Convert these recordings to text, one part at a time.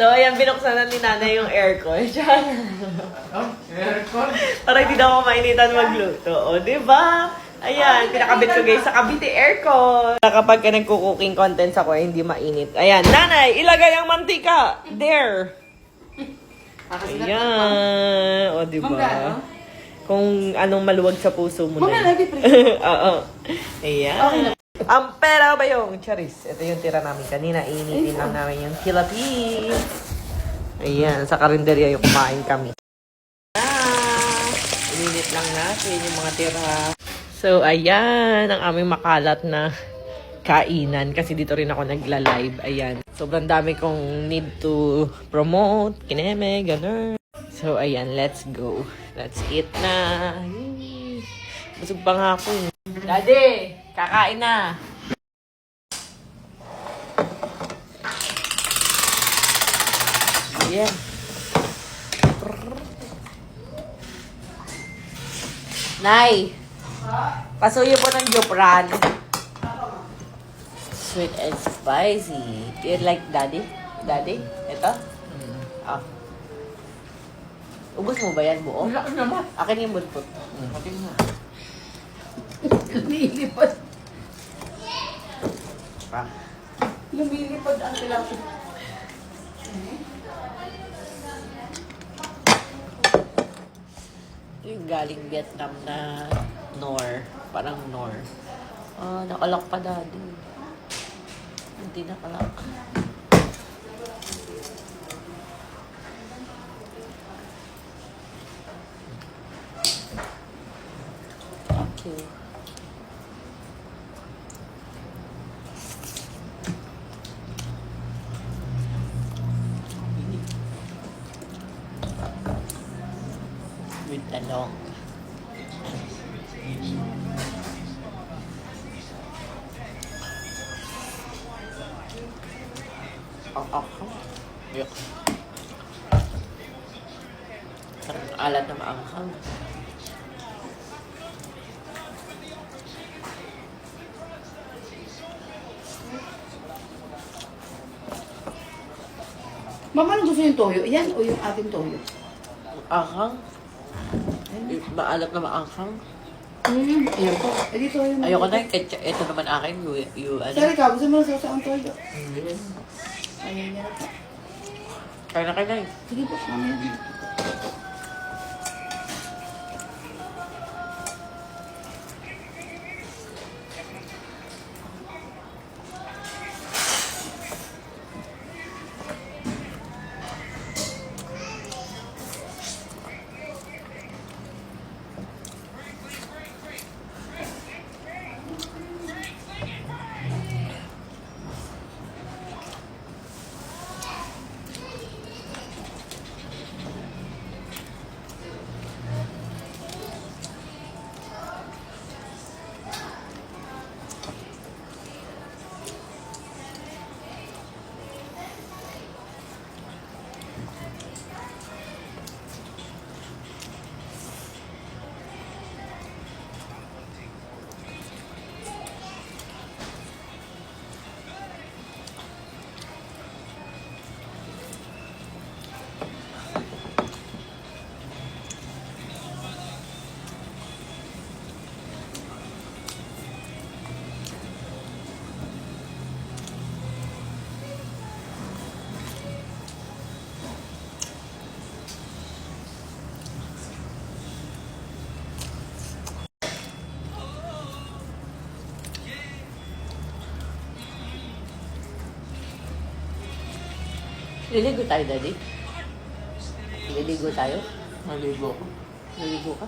So, ayan, binuksan na ni nanay yung aircon. Aircon? Para hindi na ako mainitan magluto. O, diba? Ayan, pinakabit ko guys sa Cavite aircon. Kapag ka nagko-cooking contents ako, hindi mainit. Ayan, nanay, ilagay ang mantika. There. Ayan. O, diba? Kung anong maluwag sa puso mo na. Oo. Ayan. Ang pera ba yung charis? Ito yung tira namin kanina. Initin lang namin yung tilapia. Ayan, sa karinderya yung kumain kami. Ininit lang natin yung mga tira. So, ayan, ang aming makalat na kainan. Kasi dito rin ako nagla-live. Ayan. Sobrang dami kong need to promote. Kineme, ganun. So, ayan, let's go. Let's eat na. Yay. Busog pa nga ako. Daddy, kakain na. Ayan. Nay, pasuyo po ng Jopran. Sweet and spicy. Do you like daddy? Daddy? Ito? Ah. Ubus mo ba yan buo? Wala naman. Akin yung budput. Akin na. Lumilipad. Ah. Lumilipad ang tilapia. Ito yung galing Vietnam na Nor. Parang Nor. Ah, nakalak pa daddy. Hindi nakalak. Okay. With talong. Yuck. Parang alat na maanghang. Mama, ano gusto yung toyo? Yan o yung ating toyo? Anghang? Maalat na maanghang. Ayan po. Eh, di toyo na. Ayoko na yung ketchup. Ito naman akin. Ano? Sorry ka, gusto mo na sa ang toyo? Ayan niya na po. Kaya na kayo na yun. Sige po, mamaya. Liligo tayo, daddy? Liligo tayo? Maligo ko. Liligo ka?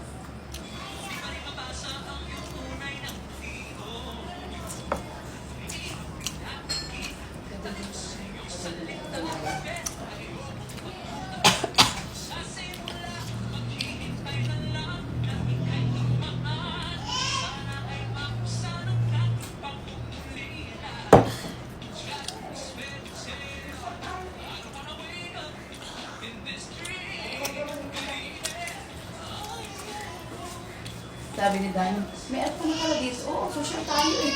Sabi ni Dani, may aircon na pala dito. Oo, social tayo eh.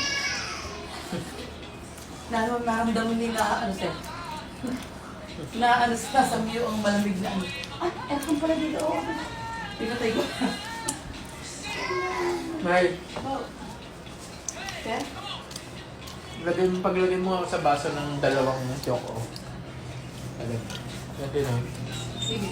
Naramdaman nila, ano sir? Na ano sa Mio ang malamig na ano. Ah, aircon pala dito. Oo. Pinatay ko. Mahal, Oh. Kaya? paglagay mo sa baso ng dalawang choco. Alam. Ganito na. Sige.